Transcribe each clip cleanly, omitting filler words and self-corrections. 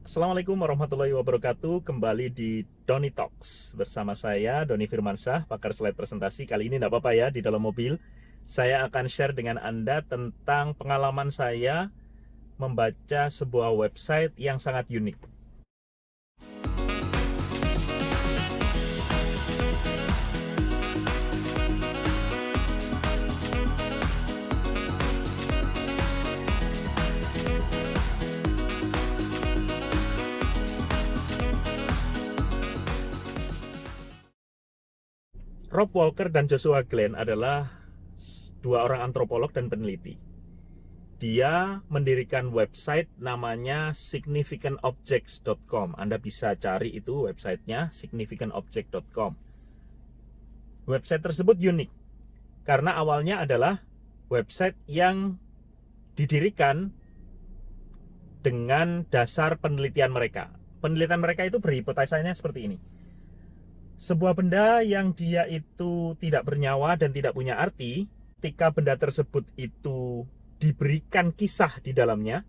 Assalamualaikum warahmatullahi wabarakatuh. Kembali di Doni Talks bersama saya Doni Firmansyah, pakar slide presentasi. Kali ini tidak apa-apa ya, di dalam mobil saya akan share dengan Anda tentang pengalaman saya membaca sebuah website yang sangat unik. Rob Walker dan Joshua Glenn adalah dua orang antropolog dan peneliti. Dia mendirikan website namanya significantobjects.com. Anda bisa cari itu websitenya, significantobject.com. Website tersebut unik karena awalnya adalah website yang didirikan dengan dasar penelitian mereka. Penelitian mereka itu berhipotesanya seperti ini. Sebuah benda yang dia itu tidak bernyawa dan tidak punya arti, ketika benda tersebut itu diberikan kisah di dalamnya,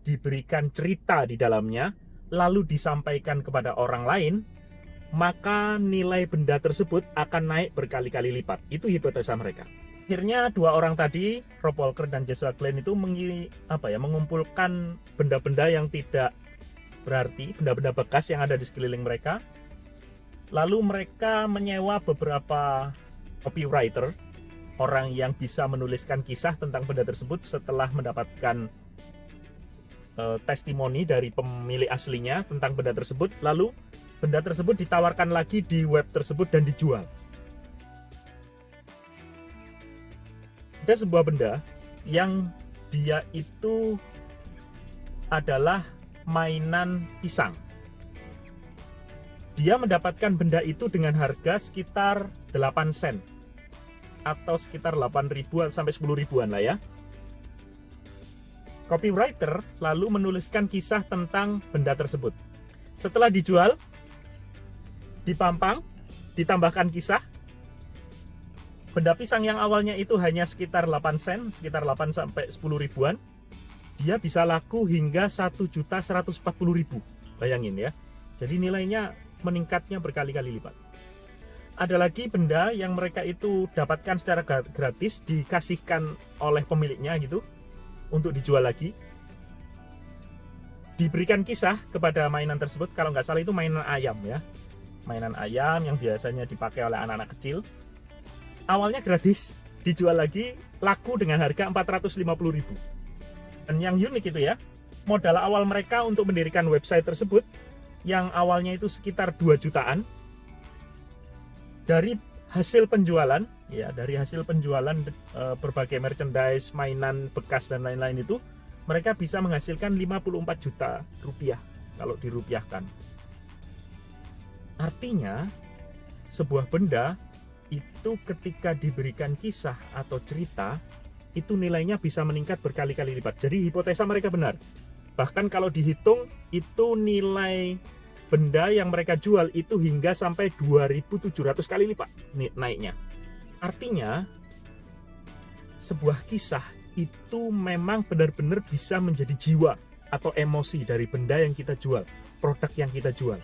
diberikan cerita di dalamnya, lalu disampaikan kepada orang lain, maka nilai benda tersebut akan naik berkali-kali lipat. Itu hipotesa mereka. Akhirnya dua orang tadi, Rob Walker dan Joshua Glenn itu mengumpulkan benda-benda yang tidak berarti, benda-benda bekas yang ada di sekeliling mereka. Lalu mereka menyewa beberapa copywriter, orang yang bisa menuliskan kisah tentang benda tersebut setelah mendapatkan testimoni dari pemilik aslinya tentang benda tersebut. Lalu benda tersebut ditawarkan lagi di web tersebut dan dijual. Ada sebuah benda yang dia itu adalah mainan pisang. Dia mendapatkan benda itu dengan harga sekitar 8 sen atau sekitar 8 ribuan sampai 10 ribuan lah ya. Copywriter lalu menuliskan kisah tentang benda tersebut. Setelah dijual, dipampang, ditambahkan kisah, benda pisang yang awalnya itu hanya sekitar 8 sen, sekitar 8 sampai 10 ribuan, dia bisa laku hingga 1.140.000. Bayangin ya. Jadi nilainya meningkatnya berkali-kali lipat. Ada lagi benda yang mereka itu dapatkan secara gratis, dikasihkan oleh pemiliknya gitu untuk dijual lagi. Diberikan kisah kepada mainan tersebut, kalau nggak salah itu mainan ayam ya. Mainan ayam yang biasanya dipakai oleh anak-anak kecil. Awalnya gratis, dijual lagi, laku dengan harga 450.000. Dan yang unik itu ya, modal awal mereka untuk mendirikan website tersebut yang awalnya itu sekitar 2 jutaan, dari hasil penjualan berbagai merchandise, mainan bekas dan lain-lain itu, mereka bisa menghasilkan 54 juta rupiah kalau dirupiahkan. Artinya sebuah benda itu ketika diberikan kisah atau cerita, itu nilainya bisa meningkat berkali-kali lipat. Jadi hipotesa mereka benar. Bahkan kalau dihitung, itu nilai benda yang mereka jual itu hingga sampai 2.700 kali lipat naiknya. Artinya, sebuah kisah itu memang benar-benar bisa menjadi jiwa atau emosi dari benda yang kita jual, produk yang kita jual.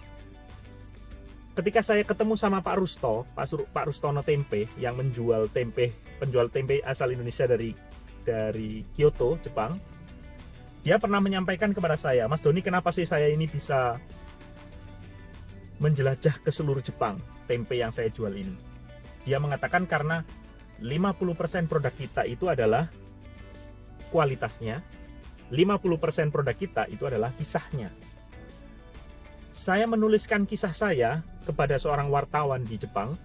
Ketika saya ketemu sama Pak Rustono Tempe yang penjual tempe asal Indonesia dari Kyoto, Jepang, dia pernah menyampaikan kepada saya, "Mas Doni, kenapa sih saya ini bisa menjelajah ke seluruh Jepang tempe yang saya jual ini?" Dia mengatakan karena 50% produk kita itu adalah kualitasnya, 50% produk kita itu adalah kisahnya. Saya menuliskan kisah saya kepada seorang wartawan di Jepang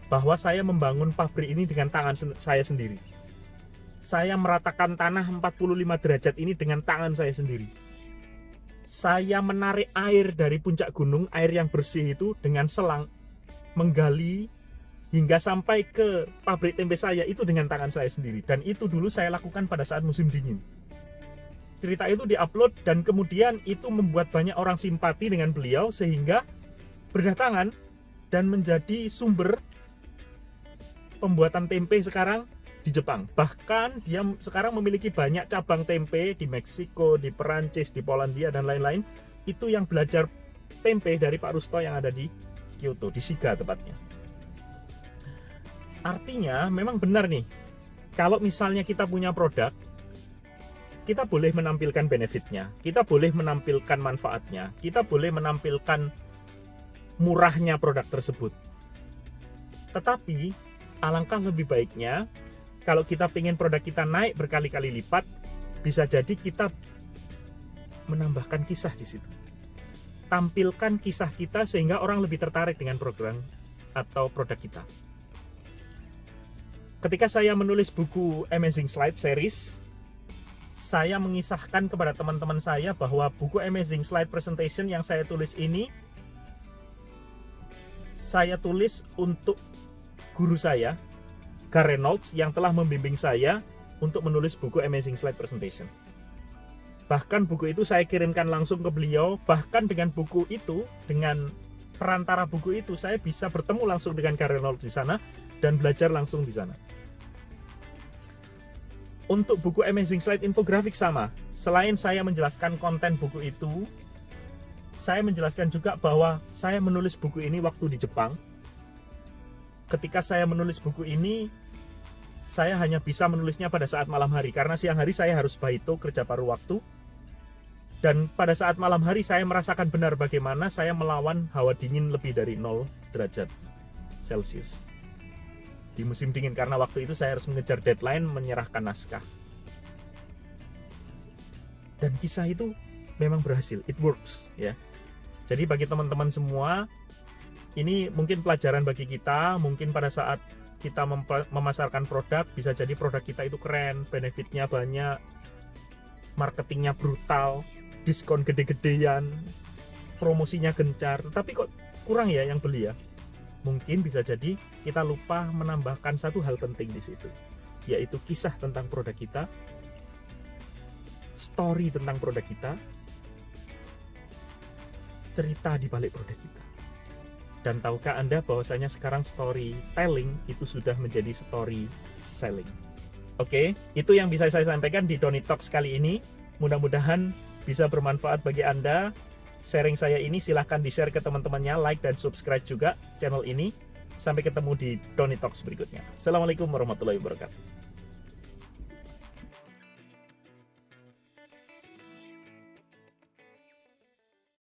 bahwa saya membangun pabrik ini dengan tangan saya sendiri. Saya meratakan tanah 45 derajat ini dengan tangan saya sendiri. Saya menarik air dari puncak gunung, air yang bersih itu dengan selang, menggali hingga sampai ke pabrik tempe saya itu dengan tangan saya sendiri. Dan itu dulu saya lakukan pada saat musim dingin. Cerita itu diupload dan kemudian itu membuat banyak orang simpati dengan beliau sehingga berdatangan dan menjadi sumber pembuatan tempe sekarang di Jepang. Bahkan dia sekarang memiliki banyak cabang tempe di Meksiko, di Perancis, di Polandia dan lain-lain itu yang belajar tempe dari Pak Rusto yang ada di Kyoto, di Shiga tepatnya. Artinya memang benar nih, kalau misalnya kita punya produk, kita boleh menampilkan benefitnya, kita boleh menampilkan manfaatnya, kita boleh menampilkan murahnya produk tersebut. Tetapi alangkah lebih baiknya kalau kita ingin produk kita naik berkali-kali lipat, bisa jadi kita menambahkan kisah di situ. Tampilkan kisah kita sehingga orang lebih tertarik dengan program atau produk kita. Ketika saya menulis buku Amazing Slide Series, saya mengisahkan kepada teman-teman saya bahwa buku Amazing Slide Presentation yang saya tulis ini, saya tulis untuk guru saya, Gar Reynolds, yang telah membimbing saya untuk menulis buku Amazing Slide Presentation. Bahkan buku itu saya kirimkan langsung ke beliau, bahkan dengan buku itu, dengan perantara buku itu, saya bisa bertemu langsung dengan Gar Reynolds di sana, dan belajar langsung di sana. Untuk buku Amazing Slide Infografik sama, selain saya menjelaskan konten buku itu, saya menjelaskan juga bahwa saya menulis buku ini waktu di Jepang. Ketika saya menulis buku ini, saya hanya bisa menulisnya pada saat malam hari, karena siang hari saya harus baito kerja paruh waktu. Dan pada saat malam hari saya merasakan benar bagaimana saya melawan hawa dingin lebih dari 0 derajat Celcius. Di musim dingin, karena waktu itu saya harus mengejar deadline menyerahkan naskah. Dan kisah itu memang berhasil, it works ya. Jadi bagi teman-teman semua, ini mungkin pelajaran bagi kita. Mungkin pada saat kita memasarkan produk, bisa jadi produk kita itu keren, benefitnya banyak, marketingnya brutal, diskon gede-gedean, promosinya gencar, tapi kok kurang ya yang beli ya. Mungkin bisa jadi kita lupa menambahkan satu hal penting di situ, yaitu kisah tentang produk kita, story tentang produk kita, cerita di balik produk kita. Dan tahukah Anda bahwasanya sekarang storytelling itu sudah menjadi story selling. Oke, itu yang bisa saya sampaikan di Doni Talks kali ini. Mudah-mudahan bisa bermanfaat bagi Anda. Sharing saya ini silahkan di-share ke teman-temannya, like dan subscribe juga channel ini. Sampai ketemu di Doni Talks berikutnya. Assalamualaikum warahmatullahi wabarakatuh.